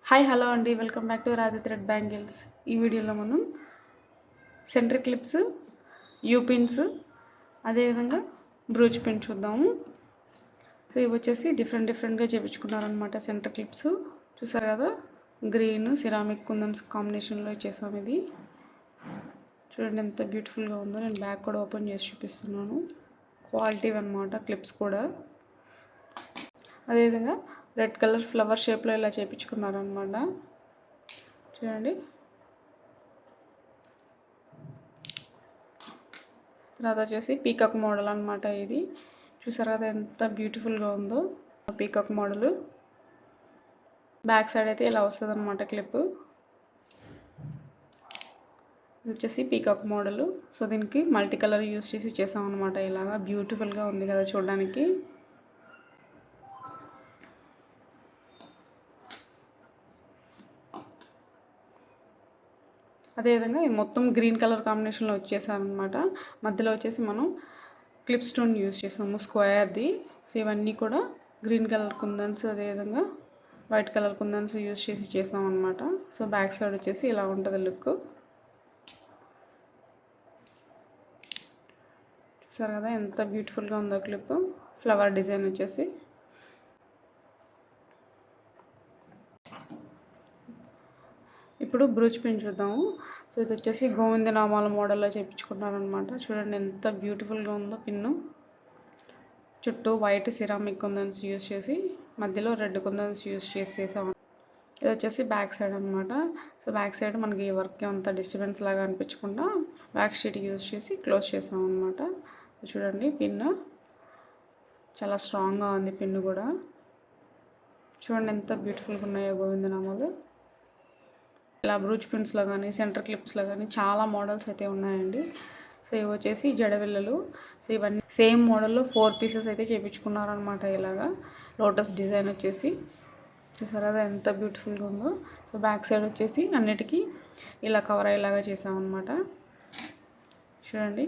Hi hello అండి, welcome back to Radhi thread bangles. ఈ వీడియోలో మనం సెంటర్ క్లిప్స్, యూ పిన్స్, అదేవిధంగా బ్రూచ్ పిన్ చూద్దాము. సో ఇవి వచ్చేసి డిఫరెంట్గా చేయించుకున్నారనమాట. సెంటర్ క్లిప్స్ చూసారు కదా, గ్రీన్ సిరామిక్ కుందన్స్ కాంబినేషన్లో చేసాము. ఇది చూడండి ఎంత బ్యూటిఫుల్గా ఉందో. నేను బ్యాగ్ కూడా ఓపెన్ చేసి చూపిస్తున్నాను. క్వాలిటీ అనమాట క్లిప్స్ కూడా. అదేవిధంగా రెడ్ కలర్ ఫ్లవర్ షేప్లో ఇలా చేయించుకున్నారనమాట. చూడండి, తర్వాత వచ్చేసి పీకాక్ మోడల్ అనమాట. ఇది చూసారు కదా ఎంత బ్యూటిఫుల్గా ఉందో. పీకాక్ మోడల్ బ్యాక్ సైడ్ అయితే ఇలా వస్తుంది అనమాట క్లిప్. ఇది వచ్చేసి పీకాక్ మోడల్. సో దీనికి మల్టీ కలర్ యూస్ చేసి చేసాం అనమాట. ఇలాగా బ్యూటిఫుల్గా ఉంది కదా చూడడానికి. అదేవిధంగా ఇది మొత్తం గ్రీన్ కలర్ కాంబినేషన్లో వచ్చేసారనమాట. మధ్యలో వచ్చేసి మనం క్లిప్ స్టోన్ యూజ్ చేసాము స్క్వేర్ది. సో ఇవన్నీ కూడా గ్రీన్ కలర్ కుందన్స్, అదేవిధంగా వైట్ కలర్ కుందన్స్ యూజ్ చేసి చేసాం అనమాట. సో బ్యాక్ సైడ్ వచ్చేసి ఇలా ఉంటుంది లుక్. చూసారు కదా ఎంత బ్యూటిఫుల్గా ఉందో క్లిప్. ఫ్లవర్ డిజైన్ వచ్చేసి. ఇప్పుడు బ్రూచ్ పిన్ చూద్దాము. సో ఇది వచ్చేసి గోవిందనామాల మోడల్లో చేయించుకున్నారనమాట. చూడండి ఎంత బ్యూటిఫుల్గా ఉందో పిన్ను. చుట్టూ వైట్ సిరామిక్ కుందన్స్ యూజ్ చేసి మధ్యలో రెడ్ కుందన్స్ యూజ్ చేసాము. ఇది వచ్చేసి బ్యాక్ సైడ్ అనమాట. సో బ్యాక్ సైడ్ మనకి వర్క్ అంత డిస్టర్బెన్స్ లాగా అనిపించకుండా బ్యాక్ షీట్ యూజ్ చేసి క్లోజ్ చేసాం అనమాట. చూడండి పిన్ను చాలా స్ట్రాంగ్గా ఉంది. పిన్ను కూడా చూడండి ఎంత బ్యూటిఫుల్గా ఉన్నాయో గోవిందనామాలు. ఇలా బ్రూచ్ పిన్స్లో కానీ సెంటర్ క్లిప్స్లో కానీ చాలా మోడల్స్ అయితే ఉన్నాయండి. సో ఇవి వచ్చేసి జడవిల్లలు. సో ఇవన్నీ సేమ్ మోడల్లో 4 పీసెస్ అయితే చేయించుకున్నారనమాట. ఇలాగా లోటస్ డిజైన్ వచ్చేసి చూసారా ఎంత బ్యూటిఫుల్గా ఉందో. సో బ్యాక్ సైడ్ వచ్చేసి అన్నిటికీ ఇలా కవర్ అయ్యేలాగా చేసామన్నమాట. చూడండి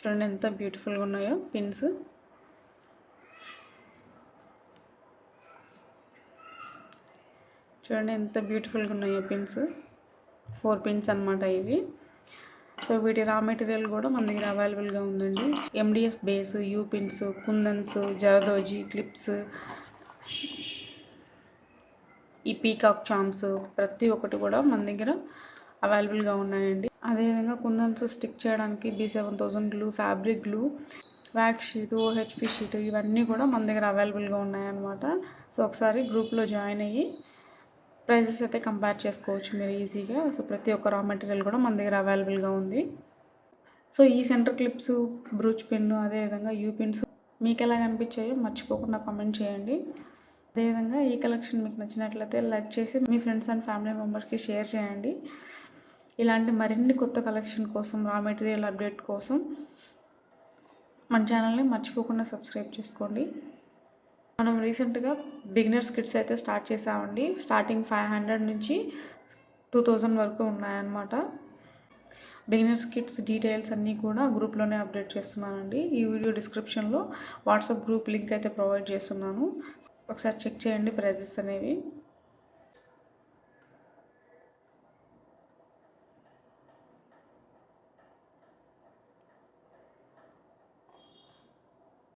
చూడండి ఎంత బ్యూటిఫుల్గా ఉన్నాయో పిన్స్. చూడండి ఎంత బ్యూటిఫుల్గా ఉన్నాయో పిన్స్. 4 పిన్స్ అనమాట ఇవి. సో వీటి రా మెటీరియల్ కూడా మన దగ్గర అవైలబుల్గా ఉందండి. MDF base, you pins, kundans, జరదోజీ clips, ఈ పీకాక్ చామ్స్ ప్రతి ఒక్కటి కూడా మన దగ్గర అవైలబుల్గా ఉన్నాయండి. అదేవిధంగా కుందన్స్ స్టిక్ చేయడానికి B7000 glue, fabric glue, wax sheet, OHP sheet ఇవన్నీ కూడా మన దగ్గర అవైలబుల్గా ఉన్నాయన్నమాట. సో ఒకసారి గ్రూప్లో జాయిన్ అయ్యి ప్రైజెస్ అయితే కంపేర్ చేసుకోవచ్చు మీరు ఈజీగా. సో ప్రతి ఒక్క రా మెటీరియల్ కూడా మన దగ్గర అవైలబుల్గా ఉంది. సో ఈ సెంటర్ క్లిప్స్, బ్రూచ్ పిన్, అదేవిధంగా యూ పిన్స్ మీకు ఎలా కనిపించాయో మర్చిపోకుండా కామెంట్ చేయండి. అదేవిధంగా ఈ కలెక్షన్ మీకు నచ్చినట్లయితే లైక్ చేసి మీ ఫ్రెండ్స్ అండ్ ఫ్యామిలీ మెంబర్స్కి షేర్ చేయండి. ఇలాంటి మరిన్ని కొత్త కలెక్షన్ కోసం, రా మెటీరియల్ అప్డేట్ కోసం మన ఛానల్ని మర్చిపోకుండా సబ్స్క్రైబ్ చేసుకోండి. మనం రీసెంట్గా బిగినర్స్ కిట్స్ అయితే స్టార్ట్ చేసామండి. స్టార్టింగ్ 500 నుంచి 2000 వరకు ఉన్నాయన్నమాట. బిగినర్స్ కిట్స్ డీటెయిల్స్ అన్నీ కూడా గ్రూప్లోనే అప్డేట్ చేస్తున్నానండి. ఈ వీడియో డిస్క్రిప్షన్లో వాట్సాప్ గ్రూప్ లింక్ అయితే ప్రొవైడ్ చేస్తున్నాను. ఒకసారి చెక్ చేయండి ప్రైజెస్ అనేవి.